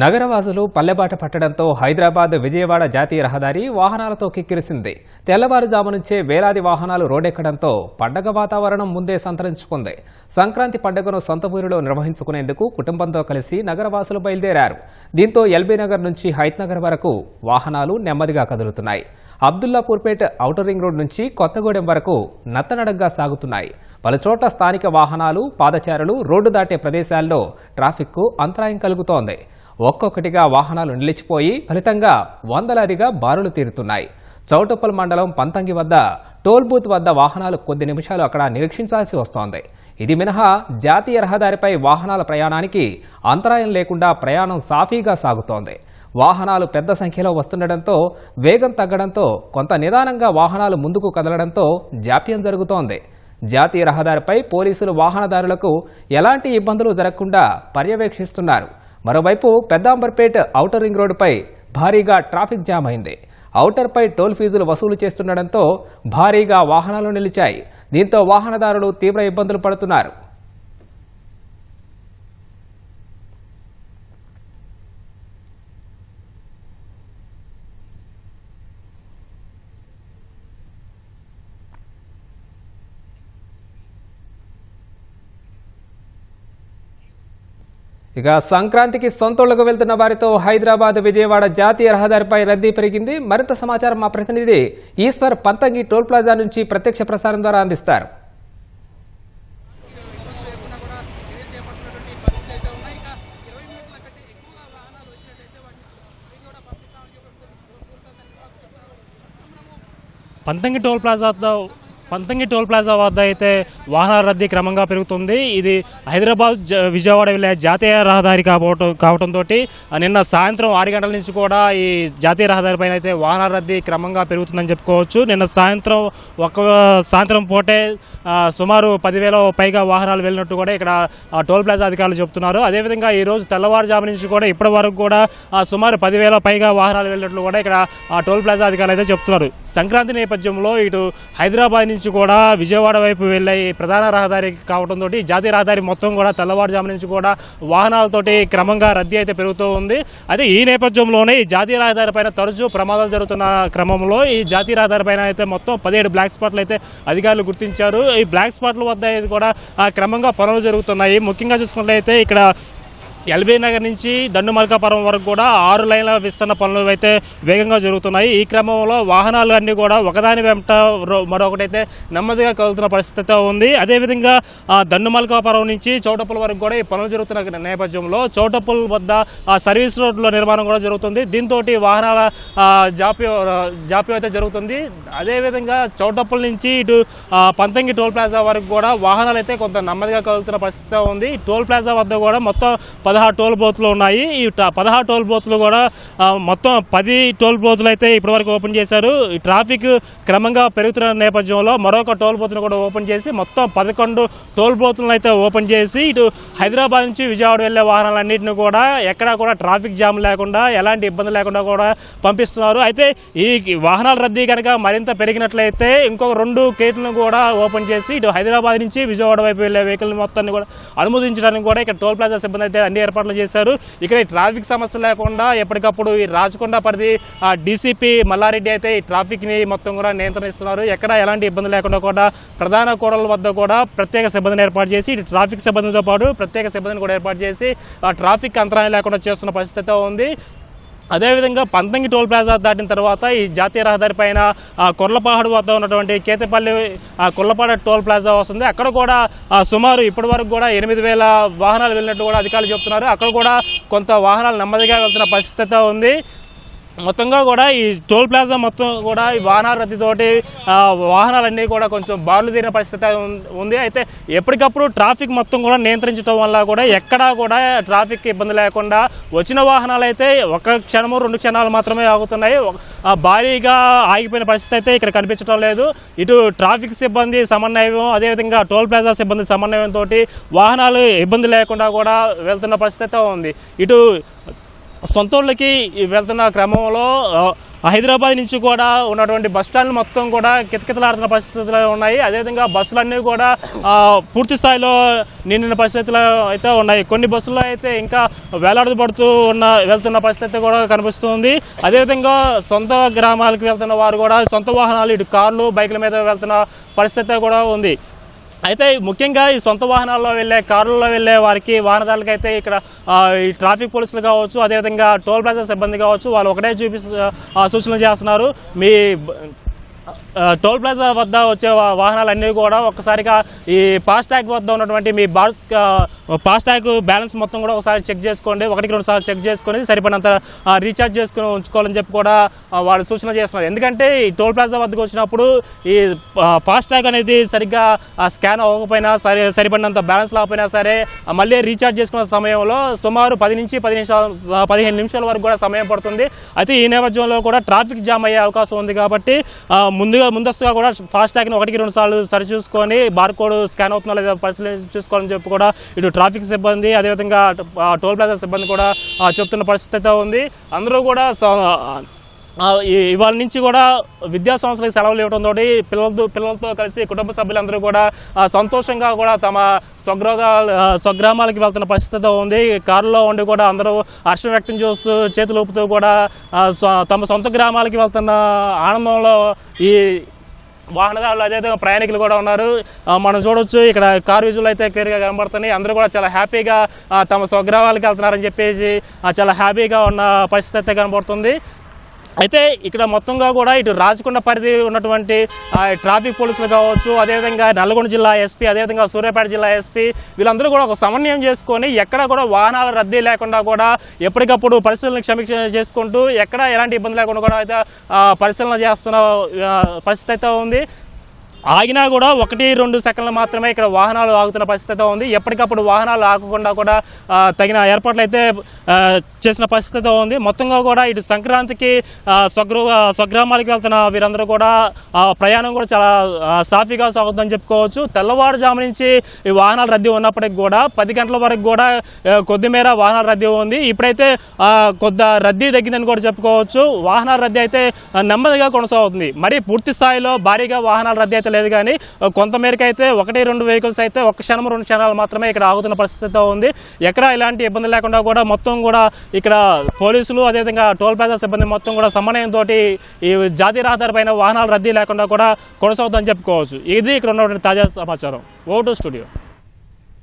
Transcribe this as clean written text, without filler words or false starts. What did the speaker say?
నగరవాసులు పల్లెబాట పట్టడంతో హైదరాబాద్ విజయవాడ జాతీయ రహదారి వాహనాలతో కిక్కిరిసింది. తెల్లవారుజాము నుంచే వేలాది వాహనాలు రోడ్డెక్కడంతో పండగ వాతావరణం ముందే సంతరించుకుంది. సంక్రాంతి పండుగను సొంత ఊరిలో నిర్వహించుకునేందుకు కుటుంబంతో కలిసి నగరవాసులు బయలుదేరారు. దీంతో ఎల్బీ నగర్ నుంచి హైత్ నగర్ వరకు వాహనాలు నెమ్మదిగా కదులుతున్నాయి. అబ్దుల్లాపూర్పేట ఔటర్ రింగ్ రోడ్ నుంచి కొత్తగూడెం వరకు నత్తనడగ్గా సాగుతున్నాయి. పలుచోట్ల స్థానిక వాహనాలు, పాదచారులు రోడ్డు దాటే ప్రదేశాల్లో ట్రాఫిక్కు అంతరాయం కలుగుతోంది. ఒక్కొక్కటిగా వాహనాలు నిలిచిపోయి ఫలితంగా వందలాదిగా బారులు తీరుతున్నాయి. చౌటుప్పల్ మండలం పంతంగి వద్ద టోల్ బూత్ వద్ద వాహనాలు కొద్ది నిమిషాలు అక్కడ నిరీక్షించాల్సి వస్తోంది. ఇది మినహా జాతీయ రహదారిపై వాహనాల ప్రయాణానికి అంతరాయం లేకుండా ప్రయాణం సాఫీగా సాగుతోంది. వాహనాలు పెద్ద సంఖ్యలో వస్తుండటంతో వేగం తగ్గడంతో కొంత నిదానంగా వాహనాలు ముందుకు కదలడంతో జాప్యం జరుగుతోంది. జాతీయ రహదారిపై పోలీసులు వాహనదారులకు ఎలాంటి ఇబ్బందులు జరగకుండా పర్యవేక్షిస్తున్నారు. మరోవైపు పెద్దాంబర్పేట్ ఔటర్ రింగ్ రోడ్డుపై భారీగా ట్రాఫిక్ జామ్ అయింది. ఔటర్పై టోల్ ఫీజులు వసూలు చేస్తుండటంతో భారీగా వాహనాలు నిలిచాయి. దీంతో వాహనదారులు తీవ్ర ఇబ్బందులు పడుతున్నారు. ఇక సంక్రాంతికి సొంతూళ్లకు వెళ్తున్న వారితో హైదరాబాద్ విజయవాడ జాతీయ రహదారిపై రద్దీ పెరిగింది. మరింత సమాచారం మా ప్రతినిధి ఈశ్వర్ పంతంగి టోల్ ప్లాజా నుంచి ప్రత్యక్ష ప్రసారం ద్వారా అందిస్తారు. పంతంగి టోల్ ప్లాజా వద్ద అయితే వాహనాల రద్దీ క్రమంగా పెరుగుతుంది. ఇది హైదరాబాద్ విజయవాడ వెళ్ళే జాతీయ రహదారి కావడంతో నిన్న సాయంత్రం 6 గంటల నుంచి కూడా ఈ జాతీయ రహదారి పైన అయితే వాహనాల రద్దీ క్రమంగా పెరుగుతుందని చెప్పుకోవచ్చు. నిన్న సాయంత్రం పూటే సుమారు 10,000 పైగా వాహనాలు వెళ్ళినట్టు కూడా ఇక్కడ టోల్ ప్లాజా అధికారులు చెబుతున్నారు. అదేవిధంగా ఈ రోజు తెల్లవారుజాము నుంచి కూడా ఇప్పటి వరకు కూడా సుమారు 10,000 పైగా వాహనాలు వెళ్ళినట్లు కూడా ఇక్కడ టోల్ ప్లాజా అధికారులు అయితే చెప్తున్నారు. సంక్రాంతి నేపథ్యంలో ఇటు హైదరాబాద్ నుంచి కూడా విజయవాడ వైపు వెళ్ళే ప్రధాన రహదారి కావడంతో జాతీయ రహదారి మొత్తం కూడా తెల్లవారుజాము నుంచి కూడా వాహనాలతోటి క్రమంగా రద్దీ అయితే పెరుగుతూ ఉంది. అయితే ఈ నేపథ్యంలోనే ఈ జాతీయ రహదారి పైన తరచూ ప్రమాదాలు జరుగుతున్న క్రమంలో ఈ జాతీయ రహదారి పైన అయితే మొత్తం 17 బ్లాక్ స్పాట్లు అయితే అధికారులు గుర్తించారు. ఈ బ్లాక్ స్పాట్ల వద్ద కూడా క్రమంగా పనులు జరుగుతున్నాయి. ముఖ్యంగా చూసుకున్నట్లయితే ఇక్కడ ఎల్బీ నగర్ నుంచి దండుమల్కాపురం వరకు కూడా 6 లైన్ల విస్తరణ పనులు అయితే వేగంగా జరుగుతున్నాయి. ఈ క్రమంలో వాహనాలు అన్నీ కూడా ఒకదాని వెంట మరొకటైతే నెమ్మదిగా కదులుతున్న పరిస్థితి ఉంది. అదేవిధంగా దండుమల్కాపురం నుంచి చౌటప్పల్ వరకు కూడా ఈ పనులు జరుగుతున్న నేపథ్యంలో చౌటప్పల్ వద్ద సర్వీస్ రోడ్ల నిర్మాణం కూడా జరుగుతుంది. దీంతో వాహనాల జాప్యం అయితే జరుగుతుంది. అదేవిధంగా చౌటప్పల్ నుంచి ఇటు పంతంగి టోల్ ప్లాజా వరకు కూడా వాహనాలు అయితే కొంత నెమ్మదిగా కదులుతున్న పరిస్థితి ఉంది. ఈ టోల్ ప్లాజా వద్ద కూడా మొత్తం 16 టోల్ బూత్లు ఉన్నాయి. ఈ 16 టోల్ బూత్లు కూడా మొత్తం 10 టోల్ బూత్లు అయితే ఇప్పటివరకు ఓపెన్ చేశారు. ఈ ట్రాఫిక్ క్రమంగా పెరుగుతున్న నేపథ్యంలో మరొక టోల్ బూత్ను కూడా ఓపెన్ చేసి మొత్తం 11 టోల్ బూత్లను అయితే ఓపెన్ చేసి ఇటు హైదరాబాద్ నుంచి విజయవాడ వెళ్లే వాహనాలన్నింటినీ కూడా ఎక్కడా కూడా ట్రాఫిక్ జామ్ లేకుండా ఎలాంటి ఇబ్బంది లేకుండా కూడా పంపిస్తున్నారు. అయితే ఈ వాహనాల రద్దీ కనుక మరింత పెరిగినట్లయితే ఇంకొక 2 గేట్లను కూడా ఓపెన్ చేసి ఇటు హైదరాబాద్ నుంచి విజయవాడ వైపు వెళ్లే వెహికల్ మొత్తాన్ని కూడా అనుమతించడానికి కూడా ఇక్కడ టోల్ ప్లాజా సిబ్బంది అయితే అన్ని ఏర్పాట్లు చేశారు. ఇక్కడ ఈ ట్రాఫిక్ సమస్య లేకుండా ఎప్పటికప్పుడు ఈ రాచకొండ పరిధి డీసీపీ మల్లారెడ్డి అయితే ఈ ట్రాఫిక్ ని మొత్తం కూడా నియంత్రిస్తున్నారు. ఎక్కడ ఎలాంటి ఇబ్బంది లేకుండా కూడా ప్రధాన కూడళ్ల వద్ద కూడా ప్రత్యేక సిబ్బందిని ఏర్పాటు చేసి ఇటు ట్రాఫిక్ సిబ్బందితో పాటు ప్రత్యేక సిబ్బందిని కూడా ఏర్పాటు చేసి ట్రాఫిక్ అంతరాయం లేకుండా చేస్తున్న పరిస్థితి ఉంది. అదేవిధంగా పంతంగి టోల్ ప్లాజా దాటిన తర్వాత ఈ జాతీయ రహదారి పైన కొర్లపాడు వద్ద ఉన్నటువంటి కేతపల్లి కొర్లపాడు టోల్ ప్లాజా వస్తుంది. అక్కడ కూడా సుమారు ఇప్పటి వరకు కూడా 8,000 వాహనాలు వెళ్ళినట్టు కూడా అధికారులు చెప్తున్నారు. అక్కడ కూడా కొంత వాహనాలు నెమ్మదిగా వెళ్తున్న పరిస్థితి ఉంది. మొత్తంగా కూడా ఈ టోల్ ప్లాజా మొత్తం కూడా ఈ వాహనాల రద్దీతోటి వాహనాలన్నీ కూడా కొంచెం బారులు తీరిన పరిస్థితి ఉంది. అయితే ఎప్పటికప్పుడు ట్రాఫిక్ మొత్తం కూడా నియంత్రించడం వల్ల కూడా ఎక్కడా కూడా ట్రాఫిక్ ఇబ్బంది లేకుండా వచ్చిన వాహనాలు అయితే 1 క్షణము 2 క్షణాలు మాత్రమే ఆగుతున్నాయి. భారీగా ఆగిపోయిన పరిస్థితి అయితే ఇక్కడ కనిపించడం లేదు. ఇటు ట్రాఫిక్ సిబ్బంది సమన్వయం అదేవిధంగా టోల్ ప్లాజా సిబ్బంది సమన్వయంతో వాహనాలు ఇబ్బంది లేకుండా కూడా వెళ్తున్న పరిస్థితి ఉంది. ఇటు సొంతూళ్ళకి వెళ్తున్న క్రమంలో హైదరాబాద్ నుంచి కూడా ఉన్నటువంటి బస్ స్టాండ్లు మొత్తం కూడా కితకితలాడుతున్న పరిస్థితులు ఉన్నాయి. అదేవిధంగా బస్సులన్నీ కూడా పూర్తి స్థాయిలో నిండిన పరిస్థితులు అయితే ఉన్నాయి. కొన్ని బస్సుల్లో అయితే ఇంకా వేలాడబడుతూ వెళ్తున్న పరిస్థితి కూడా కనిపిస్తుంది. అదేవిధంగా సొంత గ్రామాలకు వెళ్తున్న వారు కూడా సొంత వాహనాలు ఇటు కార్లు బైకుల మీద వెళ్తున్న పరిస్థితి కూడా ఉంది. అయితే ముఖ్యంగా ఈ సొంత వాహనాల్లో వెళ్ళే కారుల్లో వెళ్ళే వారికి వాహనదారులకి అయితే ఇక్కడ ఈ ట్రాఫిక్ పోలీసులు కావచ్చు, అదేవిధంగా టోల్ ప్లాజా సిబ్బంది కావచ్చు, వాళ్ళు ఒకటే సూచనలు చేస్తున్నారు. మీ టోల్ ప్లాజా వద్ద వచ్చే వాహనాలన్నీ కూడా ఒక్కసారిగా ఈ ఫాస్టాగ్ వద్ద ఉన్నటువంటి మీ ఫాస్టాగ్ బ్యాలెన్స్ మొత్తం కూడా ఒకసారి చెక్ చేసుకోండి, 1-2 సార్లు చెక్ చేసుకొని సరిపడినంత రీఛార్జ్ చేసుకుని ఉంచుకోవాలని చెప్పి కూడా వాళ్ళు సూచన చేస్తున్నారు. ఎందుకంటే ఈ టోల్ ప్లాజా వద్దకు వచ్చినప్పుడు ఈ ఫాస్టాగ్ అనేది సరిగ్గా స్కాన్ అవ్వకపోయినా సరే, సరిపడినంత బ్యాలెన్స్ లేకపోయినా సరే మళ్ళీ రీఛార్జ్ చేసుకున్న సమయంలో సుమారు 10 నుంచి 15 నిమిషాల వరకు కూడా సమయం పడుతుంది. అయితే ఈ నేపథ్యంలో కూడా ట్రాఫిక్ జామ్ అయ్యే అవకాశం ఉంది. కాబట్టి ముందస్తుగా కూడా ఫాస్టాగ్ని 1-2 సార్లు సరిచూసుకొని బార్కోడ్ స్కాన్ అవుతుందో లేదా పరిశీలన చూసుకోవాలని చెప్పి కూడా ఇటు ట్రాఫిక్ సిబ్బంది అదేవిధంగా టోల్ ప్లాజా సిబ్బంది కూడా చెప్తున్న పరిస్థితి ఉంది. అందరూ కూడా ఇవాళ నుంచి కూడా విద్యా సంస్థలకు సెలవులు ఇవ్వడంతో పిల్లలతో కలిసి కుటుంబ సభ్యులందరూ కూడా సంతోషంగా కూడా తమ స్వగ్రామాలకి వెళ్తున్న పరిస్థితి ఉంది. కారులో ఉండి కూడా అందరూ హర్షం వ్యక్తం చేస్తూ చేతులు ఊపుతూ కూడా తమ సొంత గ్రామాలకి వెళ్తున్న ఆనందంలో ఈ వాహనదారులు అదేవిధంగా ప్రయాణికులు కూడా ఉన్నారు. మనం చూడొచ్చు ఇక్కడ కారు విజువల్ అయితే క్లియర్గా కనబడుతున్నాయి. అందరూ కూడా చాలా హ్యాపీగా తమ స్వగ్రామాలకు వెళ్తున్నారని చెప్పేసి చాలా హ్యాపీగా ఉన్న పరిస్థితి అయితే కనబడుతుంది. అయితే ఇక్కడ మొత్తంగా కూడా ఇటు రాచకొండ పరిధి ఉన్నటువంటి ట్రాఫిక్ పోలీసులు కావచ్చు, అదేవిధంగా నల్గొండ జిల్లా ఎస్పీ, అదేవిధంగా సూర్యాపేట జిల్లా ఎస్పీ వీళ్ళందరూ కూడా ఒక సమన్వయం చేసుకొని ఎక్కడ కూడా వాహనాల రద్దీ లేకుండా కూడా ఎప్పటికప్పుడు పరిశీలన సమీక్ష చేసుకుంటూ ఎక్కడ ఎలాంటి ఇబ్బంది లేకుండా కూడా అయితే పరిశీలన చేస్తున్న పరిస్థితి అయితే ఉంది. ఆగినా కూడా 1-2 సెకండ్లు మాత్రమే ఇక్కడ వాహనాలు ఆగుతున్న పరిస్థితి ఉంది. ఎప్పటికప్పుడు వాహనాలు ఆగకుండా కూడా తగిన ఏర్పాట్లు అయితే చేసిన పరిస్థితి ఉంది. మొత్తంగా కూడా ఇటు సంక్రాంతికి స్వగ్రామాలకు వెళ్తున్న వీరందరూ కూడా ప్రయాణం కూడా చాలా సాఫీగా సాగుతుందని చెప్పుకోవచ్చు. తెల్లవారుజాము నుంచి ఈ వాహనాల రద్దీ ఉన్నప్పటికి కూడా 10 గంటల వరకు కూడా కొద్దిమేర వాహనాల రద్దీ ఉంది. ఇప్పుడైతే కొద్ది రద్దీ తగ్గిందని కూడా చెప్పుకోవచ్చు. వాహనాల రద్దీ అయితే నెమ్మదిగా కొనసాగుతుంది. మరి పూర్తి స్థాయిలో భారీగా వాహనాల రద్దీ అయితే లేదు, కానీ కొంతమేరకు అయితే 1-2 వెహికల్స్ అయితే 1 క్షణం 2 క్షణాలు మాత్రమే ఇక్కడ ఆగుతున్న పరిస్థితితో ఉంది. ఎక్కడ ఇలాంటి ఇబ్బంది లేకుండా కూడా మొత్తం కూడా ఇక్కడ పోలీసులు అదేవిధంగా టోల్ ప్లాజా సిబ్బంది మొత్తం కూడా సమన్వయంతో ఈ జాతీయ రహదారి పైన వాహనాల రద్దీ లేకుండా కూడా కొనసాగుతుందని చెప్పుకోవచ్చు. ఇది ఇక్కడ ఉన్నటువంటి తాజా సమాచారం. Vote studio.